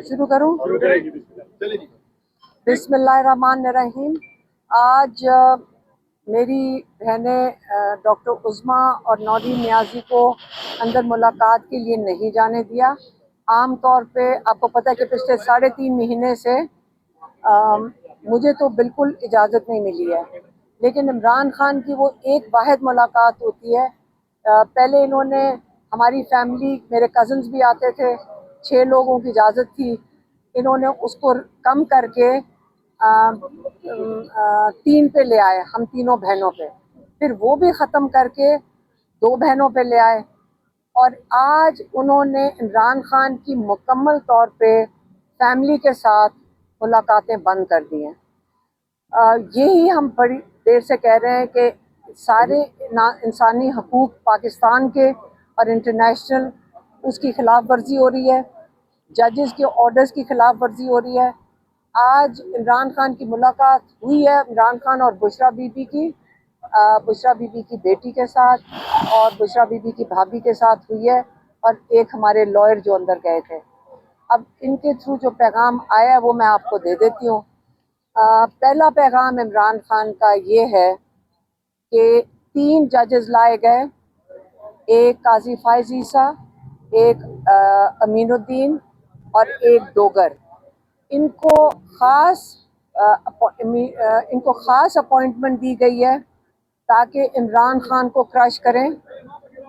शुरू करूं? बिस्मिल्लाहिर्रहमानिर्रहीम। आज मेरी बहनें डॉक्टर उज़्मा और नौरीन नियाज़ी को अंदर मुलाकात के लिए नहीं जाने दिया। आम तौर पे आपको पता है कि पिछले 3.5 महीने से मुझे तो बिल्कुल इजाज़त नहीं मिली है, लेकिन इमरान खान की वो एक वाहिद मुलाकात होती है। पहले इन्होंने हमारी फैमिली, मेरे कज़न्स भी आते थे, 6 लोगों की इजाज़त थी, इन्होंने उसको कम करके 3 पे ले आए, हम तीनों बहनों पे। फिर वो भी ख़त्म करके 2 बहनों पे ले आए, और आज उन्होंने इमरान खान की मुकम्मल तौर पे फैमिली के साथ मुलाकातें बंद कर दी हैं। यही हम बड़ी देर से कह रहे हैं कि सारे इंसानी हकूक़ पाकिस्तान के और इंटरनेशनल उसकी ख़िलाफ़ वर्जी हो रही है, जजेस के ऑर्डर्स की ख़िलाफ़ वर्जी हो रही है। आज इमरान खान की मुलाकात हुई है, इमरान खान और बुशरा बीबी की, बुशरा बीबी की बेटी के साथ और बुशरा बीबी की भाभी के साथ हुई है, और एक हमारे लॉयर जो अंदर गए थे। अब इनके थ्रू जो पैगाम आया है वो मैं आपको दे देती हूँ। पहला पैगाम इमरान खान का ये है कि 3 जजेस लाए गए, एक काजी फायज ईसा, एक अमीनुद्दीन और एक डोगर। इनको ख़ास अपॉइंटमेंट दी गई है ताकि इमरान खान को क्रश करें।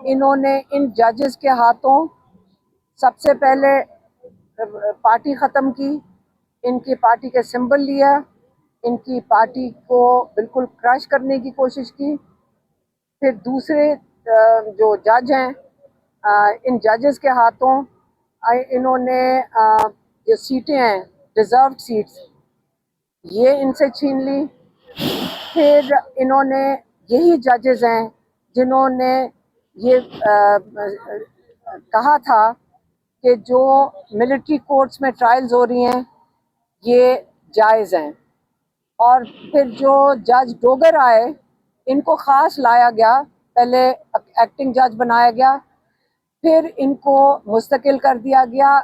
इन्होंने इन जजेस के हाथों सबसे पहले पार्टी ख़त्म की, इनकी पार्टी के सिंबल लिया, इनकी पार्टी को बिल्कुल क्रश करने की कोशिश की। फिर दूसरे जो जज हैं, इन जजेस के हाथों इन्होंने जो सीटें हैं, रिजर्व सीट्स, ये इनसे छीन ली। फिर इन्होंने, यही जजेस हैं जिन्होंने ये कहा था कि जो मिलिट्री कोर्ट्स में ट्रायल्स हो रही हैं ये जायज़ हैं। और फिर जो जज डोगर आए, इनको ख़ास लाया गया, पहले एक्टिंग जज बनाया गया, फिर इनको मुस्तकिल कर दिया गया।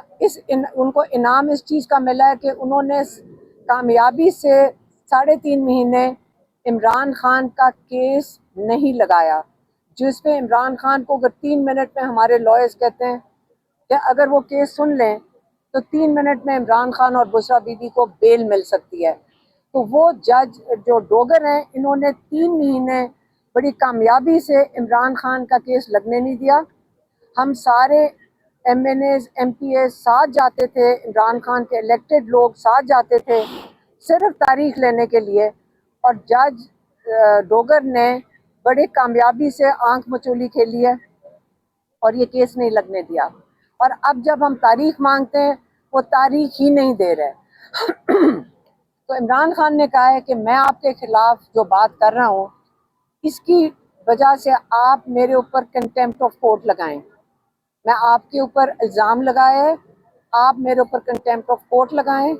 उनको इनाम इस चीज़ का मिला है कि उन्होंने कामयाबी से 3.5 महीने इमरान खान का केस नहीं लगाया, जिसमें इमरान खान को अगर 3 मिनट में, हमारे लॉयर्स कहते हैं कि अगर वो केस सुन लें तो 3 मिनट में इमरान खान और बुशरा बीबी को बेल मिल सकती है। तो वो जज जो डोगर हैं, इन्होंने 3 महीने बड़ी कामयाबी से इमरान खान का केस लगने नहीं दिया। हम सारे MNAs MPAs साथ जाते थे, इमरान खान के इलेक्टेड लोग साथ जाते थे सिर्फ तारीख लेने के लिए, और जज डोगर ने बड़े कामयाबी से आंख मचोली खेली है और ये केस नहीं लगने दिया। और अब जब हम तारीख मांगते हैं वो तारीख ही नहीं दे रहे। तो इमरान खान ने कहा है कि मैं आपके खिलाफ जो बात कर रहा हूँ, इसकी वजह से आप मेरे ऊपर कंटेम्प्ट ऑफ कोर्ट लगाएं। मैं आपके ऊपर इल्ज़ाम लगाया है, आप मेरे ऊपर कंटेम्प्ट ऑफ कोर्ट लगाएं,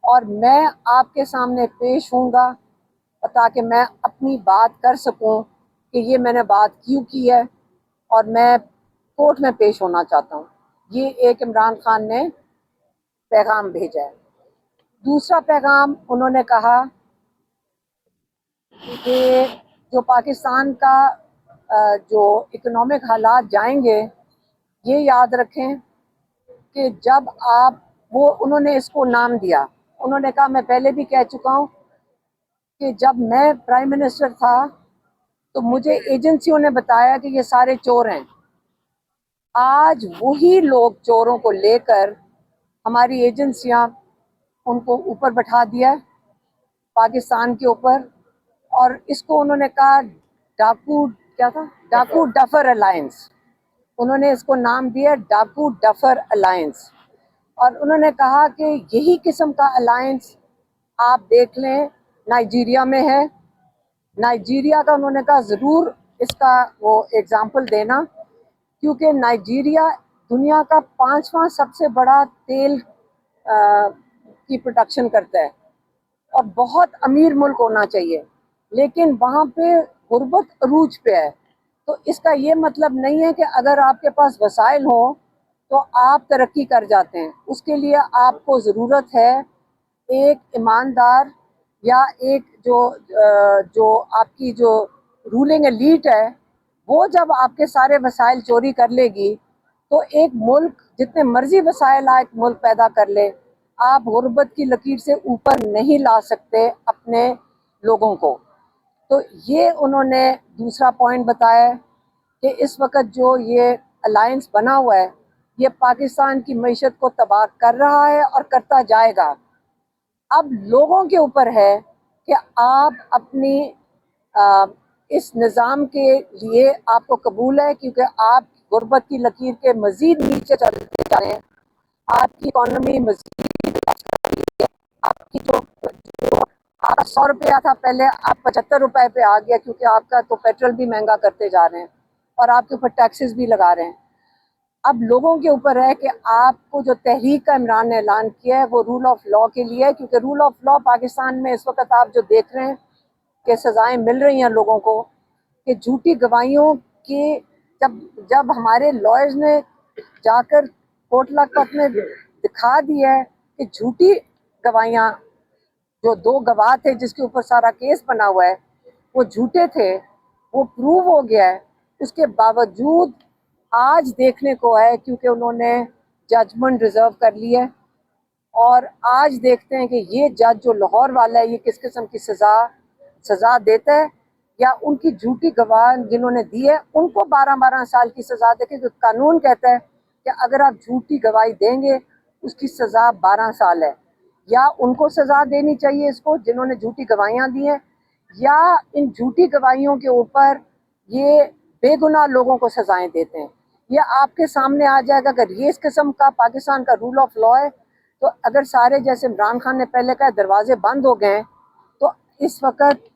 और मैं आपके सामने पेश होऊंगा ताकि मैं अपनी बात कर सकूं कि ये मैंने बात क्यों की है, और मैं कोर्ट में पेश होना चाहता हूँ। ये एक इमरान खान ने पैगाम भेजा है। दूसरा पैगाम उन्होंने कहा कि जो पाकिस्तान का जो इकोनॉमिक हालात जाएंगे, ये याद रखें कि जब आप, वो उन्होंने इसको नाम दिया, उन्होंने कहा, मैं पहले भी कह चुका हूँ कि जब मैं प्राइम मिनिस्टर था तो मुझे एजेंसियों ने बताया कि ये सारे चोर हैं। आज वही लोग चोरों को लेकर हमारी एजेंसियां उनको ऊपर बैठा दिया है, पाकिस्तान के ऊपर, और इसको उन्होंने कहा डाकू, क्या था, डाकू डफर अलायंस। उन्होंने इसको नाम दिया डाकू डफर अलायंस, और उन्होंने कहा कि यही किस्म का अलायंस आप देख लें नाइजीरिया में है। नाइजीरिया का उन्होंने कहा ज़रूर इसका वो एग्ज़ाम्पल देना, क्योंकि नाइजीरिया दुनिया का 5वां सबसे बड़ा तेल की प्रोडक्शन करता है और बहुत अमीर मुल्क होना चाहिए, लेकिन वहाँ पे गुर्बत अरूज पे है। तो इसका ये मतलब नहीं है कि अगर आपके पास वसाइल हो तो आप तरक्की कर जाते हैं। उसके लिए आपको ज़रूरत है एक ईमानदार या एक जो आपकी जो रूलिंग एलीट है, वो जब आपके सारे वसाइल चोरी कर लेगी तो एक मुल्क जितने मर्जी वसाइल एक मुल्क पैदा कर ले, आप गुर्बत की लकीर से ऊपर नहीं ला सकते अपने लोगों को। तो ये उन्होंने दूसरा पॉइंट बताया कि इस वक्त जो ये अलायंस बना हुआ है, ये पाकिस्तान की मईशत को तबाह कर रहा है और करता जाएगा। अब लोगों के ऊपर है कि आप अपनी इस निज़ाम के लिए आपको कबूल है, क्योंकि आप गुर्बत की लकीर के मज़ीद नीचे चलते जा रहे हैं। आपकी इकॉनमी मज़ीद, आपकी जो आपका 100 रुपया था पहले, आप 75 रुपए पे आ गया, क्योंकि आपका तो पेट्रोल भी महंगा करते जा रहे हैं और आपके ऊपर टैक्सेस भी लगा रहे हैं। अब लोगों के ऊपर है कि आपको जो तहरीक का इमरान ने ऐलान किया है वो रूल ऑफ लॉ के लिए है, क्योंकि रूल ऑफ लॉ पाकिस्तान में इस वक्त आप जो देख रहे हैं कि सज़ाएं मिल रही हैं लोगों को कि झूठी गवाहियों की, जब जब हमारे लॉयर्स ने जाकर कोर्ट लखपत में दिखा दिया है कि झूठी गवाहियाँ, जो 2 गवाह थे जिसके ऊपर सारा केस बना हुआ है वो झूठे थे, वो प्रूव हो गया है। उसके बावजूद आज देखने को है, क्योंकि उन्होंने जजमेंट रिजर्व कर लिया है, और आज देखते हैं कि ये जज जो लाहौर वाला है ये किस किस्म की सज़ा देता है, या उनकी झूठी गवाह जिन्होंने दी है उनको 12-12 साल की सज़ा दे, क्योंकि कानून कहता है कि अगर आप झूठी गवाही देंगे उसकी सज़ा 12 साल है। या उनको सज़ा देनी चाहिए इसको जिन्होंने झूठी गवाहियाँ दी हैं, या इन झूठी गवाहियों के ऊपर ये बेगुनाह लोगों को सज़ाएं देते हैं। ये आपके सामने आ जाएगा। अगर ये इस किस्म का पाकिस्तान का रूल ऑफ लॉ है, तो अगर सारे, जैसे इमरान खान ने पहले कहा, दरवाजे बंद हो गए, तो इस वक्त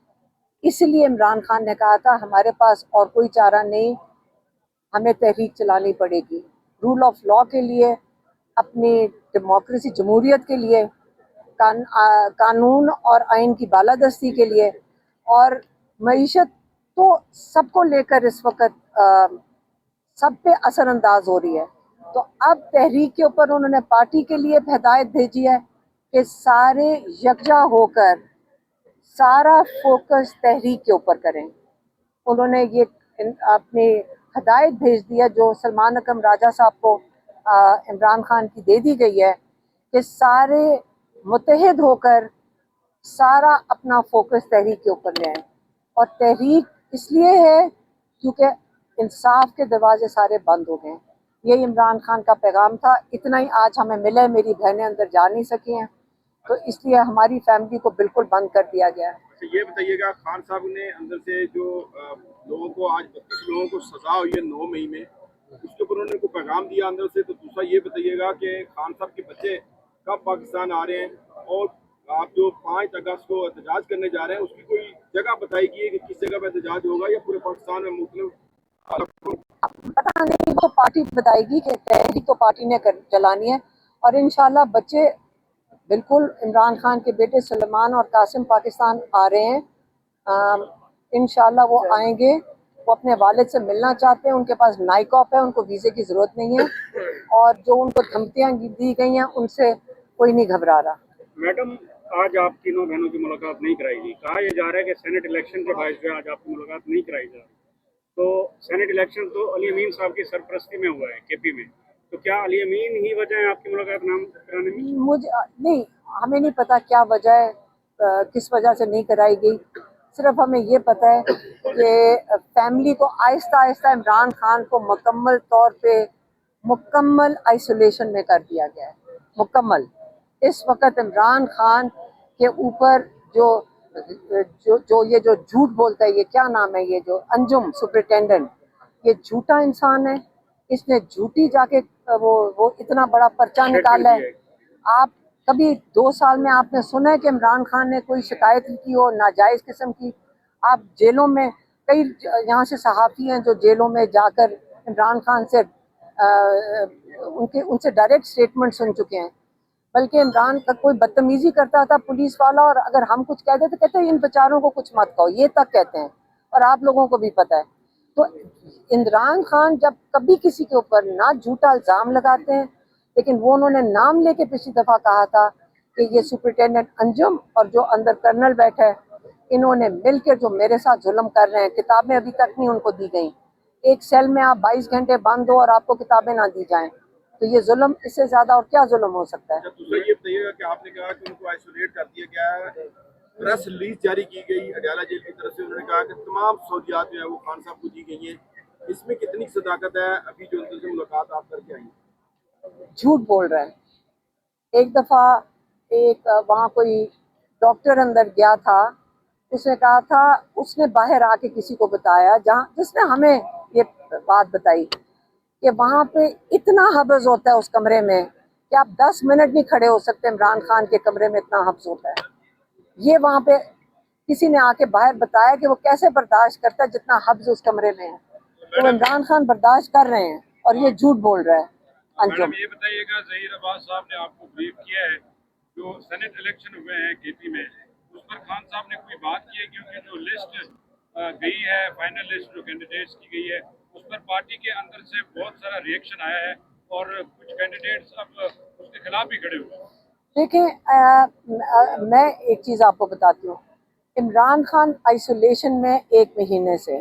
इसलिए इमरान खान ने कहा था हमारे पास और कोई चारा नहीं, हमें तहरीक चलानी पड़ेगी रूल ऑफ लॉ के लिए, अपनी डेमोक्रेसी जमहूरियत के लिए, कानून और आइन की बालादस्ती के लिए। और मईशत तो सबको लेकर इस वक्त सब पे असरअंदाज हो रही है। तो अब तहरीक के ऊपर उन्होंने पार्टी के लिए हिदायत भेजी है कि सारे यकजा होकर सारा फोकस तहरीक के ऊपर करें। उन्होंने ये अपनी हदायत भेज दिया जो सलमान अकरम राजा साहब को इमरान खान की दे दी गई है कि सारे मुत्तहिद होकर सारा अपना फोकस तहरीक के ऊपर ले आए। और तहरीक इसलिए है क्योंकि इंसाफ के दरवाजे सारे बंद हो गए। यही इमरान खान का पैगाम था। इतना ही आज हमें मिला है। मेरी बहनें अंदर जा नहीं सकी हैं, तो इसलिए हमारी फैमिली को बिल्कुल बंद कर दिया गया है। अच्छा, ये बताइएगा, खान साहब ने अंदर से जो लोगों को, आज 32 लोगों को सजा हुई है 9 मई में, उसके ऊपर उन्होंने को पैगाम दिया अंदर से। तो दूसरा ये बताइएगा कि खान साहब के बच्चे कब पाकिस्तान आ रहे हैं, और आप जो 5 अगस्त को एहतजाज करने जा रहे हैं उसकी कोई जगह बताइए कि किस जगह पर एहतजाज होगा, या पूरे पाकिस्तान में मुख्तलिफ? पता नहीं, वो पार्टी बताएगी कि तहरीक तो पार्टी ने चलानी है। और इंशाल्लाह बच्चे बिल्कुल इमरान खान के बेटे सलमान और कासिम पाकिस्तान आ रहे हैं। इंशाल्लाह वो आएंगे। वो अपने वालिद से मिलना चाहते हैं। उनके पास नाइक ऑफ है, उनको वीज़े की ज़रूरत नहीं है, और जो उनको धमकियाँ दी गई हैं उनसे कोई नहीं घबरा रहा। मैडम, आज आप तीनों बहनों की मुलाकात नहीं कराएगी। कहा यह जा रहा है कि सेनेट इलेक्शन के बायस जो आज आपकी मुलाकात नहीं कराई जा रही। तो सेनेट इलेक्शन तो अली अमीन साहब की सरपरस्ती में हुआ है केपी में, तो क्या अली अमीन ही वजह है आपकी मुलाकात नाम कराने में? मुझे नहीं, हमें नहीं पता क्या वजह है, किस वजह से नहीं कराई गई। सिर्फ हमें ये पता है कि फैमिली को आहिस्ता आहिस्ता इमरान खान को मुकम्मल तौर पे मुकम्मल आइसोलेशन में कर दिया गया है। मुकम्मल। इस वक्त इमरान खान के ऊपर जो जो जो ये जो झूठ बोलता है, ये क्या नाम है, ये जो अंजुम सुपरिटेंडेंट, ये झूठा इंसान है। इसने झूठी जाके वो इतना बड़ा पर्चा निकाला है। आप कभी 2 साल में आपने सुना है कि इमरान खान ने कोई शिकायत की हो नाजायज़ किस्म की? आप जेलों में, कई यहाँ से सहाफ़ी हैं जो जेलों में जाकर इमरान खान से उनसे डायरेक्ट स्टेटमेंट सुन चुके हैं। बल्कि इमरान का कोई बदतमीजी करता था पुलिस वाला, और अगर हम कुछ कहते तो कहते इन बेचारों को कुछ मत कहो, ये तक कहते हैं, और आप लोगों को भी पता है। तो इमरान खान जब कभी किसी के ऊपर ना झूठा इल्ज़ाम लगाते हैं, लेकिन वो उन्होंने नाम लेके पिछली दफ़ा कहा था कि ये सुपरिटेंडेंट अंजुम और जो अंदर कर्नल बैठा है, इन्होंने मिलकर जो मेरे साथ जुल्म कर रहे हैं, किताबें अभी तक नहीं उनको दी गई। एक सेल में आप 22 घंटे बंद हो और आपको किताबें ना दी जाएं, तो ये जुल्म, इससे ज़्यादा और क्या जुल्म हो सकता है। अच्छा, दूसरा ये बताइएगा कि आपने कहा कि उनको आइसोलेट कर दिया गया है, प्रेस रिलीज जारी की गई अडयाला जेल की तरफ से, उन्होंने कहा कि तमाम सहूलियात जो है वो खान साहब को दी गई हैं, इसमें कितनी सदाकत है? अभी जो उनसे मुलाकात आप करके आई हैं। झूठ बोल रहा है। एक दफ़ा एक वहाँ कोई डॉक्टर अंदर गया था, उसने कहा था, उसने बाहर आके किसी को बताया, जहाँ जिसने हमें ये बात बताई कि वहाँ पे इतना हब्स होता है उस कमरे में कि आप 10 मिनट नहीं खड़े हो सकते। इमरान खान के कमरे में इतना हब्स होता है। ये वहाँ पे किसी ने आके बाहर बताया कि वो कैसे बर्दाश्त करता है जितना हब्स उस कमरे में है। तो इमरान खान बर्दाश्त कर रहे हैं और ये झूठ बोल रहा है अंजुम। मैडम ये बताइएगा, ज़हीर अब्बास साहब ने आपको ब्रीफ किया है, जो सेनेट इलेक्शन हुए हैं केपी में, उस पर खान साहब ने कोई बात की है? क्योंकि जो लिस्ट गई है, फाइनल लिस्ट जो कैंडिडेट्स की गई है, उस पर पार्टी के अंदर से बहुत सारा रिएक्शन आया है और कुछ कैंडिडेट्स अब उसके खिलाफ भी खड़े हुए हैं। देखें, मैं एक चीज़ आपको बताती हूँ। इमरान खान आइसोलेशन में 1 महीने से,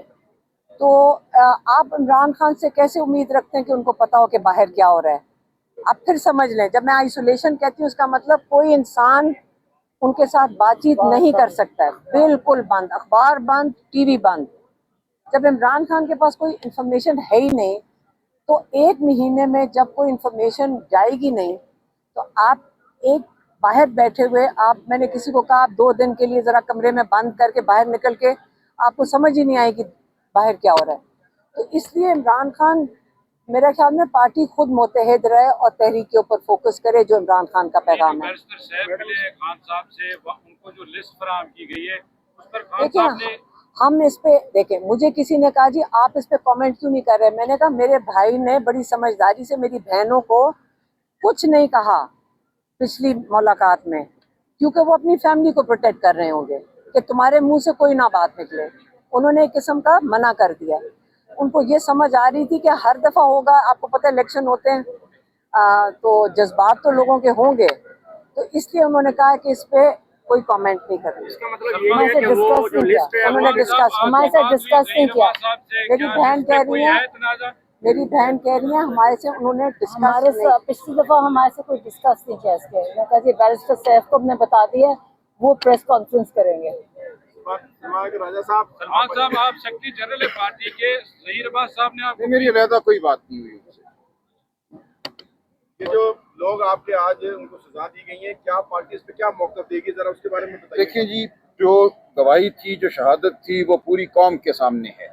तो आप इमरान खान से कैसे उम्मीद रखते हैं कि उनको पता हो कि बाहर क्या हो रहा है? आप फिर समझ लें, जब मैं आइसोलेशन कहती हूँ, उसका मतलब कोई इंसान उनके साथ बातचीत नहीं कर सकता है, बिल्कुल बंद, अखबार बंद, टीवी बंद। जब इमरान खान के पास कोई इंफॉर्मेशन है ही नहीं, तो 1 महीने में जब कोई इंफॉर्मेशन जाएगी नहीं, तो आप एक बाहर बैठे हुए, आप, मैंने किसी को कहा आप 2 दिन के लिए ज़रा कमरे में बंद करके बाहर निकल के, आपको समझ ही नहीं आएगी बाहर क्या हो रहा है। तो इसलिए इमरान खान, मेरे ख्याल में पार्टी खुद मुतहद रहे और तहरीक के ऊपर फोकस करे, जो इमरान खान का पैगाम है। बैरिस्टर साहब मिले खान साहब से, उनको जो लिस्ट फराहम की गई है उस पर खान देखिए, साहब ने हम इस पे, देखें, मुझे किसी ने कहा जी आप इस पे कमेंट क्यों नहीं कर रहे। मैंने कहा मेरे भाई ने बड़ी समझदारी से मेरी बहनों को कुछ नहीं कहा पिछली मुलाकात में, क्योंकि वो अपनी फैमिली को प्रोटेक्ट कर रहे होंगे कि तुम्हारे मुंह से कोई ना बात निकले। उन्होंने एक किस्म का मना कर दिया। उनको ये समझ आ रही थी कि हर दफ़ा होगा, आपको पता है इलेक्शन होते हैं, तो जज्बात तो लोगों के होंगे, तो इसलिए उन्होंने कहा कि इस पे कोई कमेंट नहीं करेंगे। इसका मतलब ये है कि वो जो लिस्ट है उन्होंने डिस्कस, हमारे साथ डिस्कस नहीं किया। मेरी बहन कह रही है, मेरी बहन कह रही है हमारे से उन्होंने हमारे डिस्कस, पिछली दफा हमारे से कोई डिस्कस नहीं किया इसके। मैं कहा जी बैरिस्टर सैफ को हमने बता दिया, वो प्रेस कॉन्फ्रेंस करेंगे। राजा साहब, सलमान साहब, आप सेक्रेटरी जनरल है पार्टी के, ज़हीर अब्बास साहब ने आपको मेरी अलहदा कोई बात नहीं हुई उनसे। ये जो लोग आपके आज उनको सजा दी गई है, क्या पार्टी इस पे क्या मौक़िफ़ देगी, जरा उसके बारे में बताइए। देखिए जी, जो गवाही थी, जो शहादत थी, वो पूरी कौम के सामने है।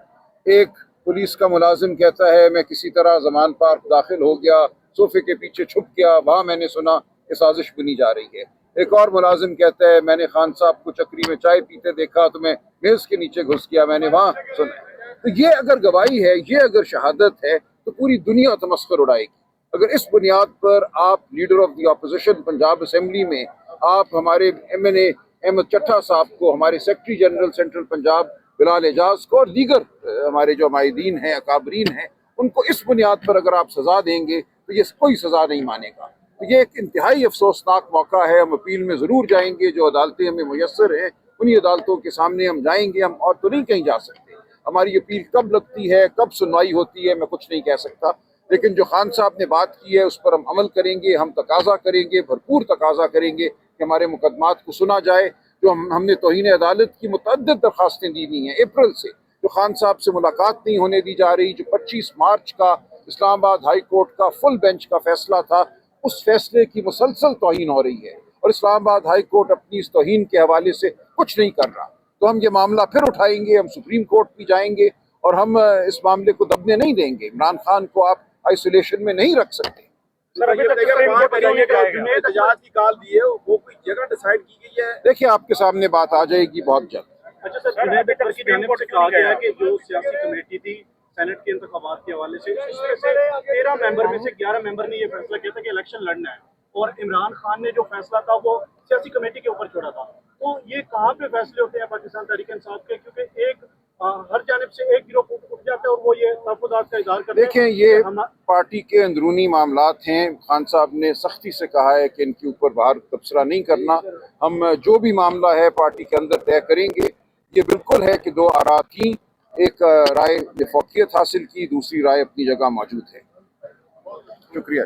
एक पुलिस का मुलाजिम कहता है मैं किसी तरह जमान पार्क दाखिल हो गया, सोफे के पीछे छुप गया, वहाँ मैंने सुना कि साजिश बुनी जा रही है। एक और मुलाजिम कहता है मैंने खान साहब को चक्री में चाय पीते देखा तो मैं मेज़ के नीचे घुस गया, मैंने वहाँ सुना। तो ये अगर गवाही है, ये अगर शहादत है, तो पूरी दुनिया तमस्खुर उड़ाएगी। अगर इस बुनियाद पर आप leader of the opposition Punjab assembly में आप हमारे MNA अहमद चट्ठा साहब को, हमारे secretary general central Punjab Bilal Ejaz को और दीगर हमारे जो माहिदीन हैं, अकाबरीन हैं, उनको इस बुनियाद पर अगर आप सज़ा देंगे तो ये कोई सज़ा नहीं मानेगा। तो ये एक इंतहाई अफसोसनाक मौका है। हम अपील में ज़रूर जाएंगे, जो अदालतें हमें मुयस्सर हैं उन्हीं अदालतों के सामने हम जाएंगे, हम और तो नहीं कहीं जा सकते। हमारी अपील कब लगती है, कब सुनवाई होती है, मैं कुछ नहीं कह सकता, लेकिन जो खान साहब ने बात की है उस पर हम अमल करेंगे। हम तकाजा करेंगे, भरपूर तकाजा करेंगे कि हमारे मुकदमात को सुना जाए। जो हमने तौहीन अदालत की मुतअद्दिद दरख्वास्तें दी हुई हैं अप्रैल से, जो खान साहब से मुलाकात नहीं होने दी जा रही, जो 25 मार्च का इस्लामाबाद हाई कोर्ट का फुल बेंच का फैसला था, उस फैसले की मुसलसल तौहीन हो रही है और इस्लामाबाद हाई कोर्ट अपनी इस तौहीन के हवाले से कुछ नहीं कर रहा। तो हम ये मामला फिर उठाएंगे, हम सुप्रीम कोर्ट भी जाएंगे और हम इस मामले को दबने नहीं देंगे। इमरान खान को आप आइसोलेशन में नहीं रख सकते। जुनैद एजाज की कॉल दी है, वो कोई जगह डिसाइड की गई है? देखिए, आपके सामने बात आ जाएगी बहुत जल्द। अच्छा सर, जुनैद अख्तर की जानिब से कहा गया है कि जो सियासी कमेटी थी सेनेट के इंतखाबात के हवाले से, उसमें से 13 मेंबर में से 11 मेंबर ने ये फैसला किया था कि इलेक्शन लड़ना है, और इमरान खान ने जो फैसला था वो सियासी कमेटी के ऊपर छोड़ा था। तो ये कहाँ पे फैसले होते हैं पाकिस्तान तहरीक इंसाफ के? क्योंकि एक हर जानिब से एक गिरोह उठ जाता है और वो ये तहफ़्फ़ुज़ात का इज़हार करते हैं। देखें, ये हम पार्टी के अंदरूनी मामलात हैं। खान साहब ने सख्ती से कहा है कि इनके ऊपर बाहर तबसरा नहीं करना। हम जो भी मामला है पार्टी के अंदर तय करेंगे। ये बिल्कुल है कि दो आरा थी, एक राय ने फौकियत हासिल की, दूसरी राय अपनी जगह मौजूद है। शुक्रिया।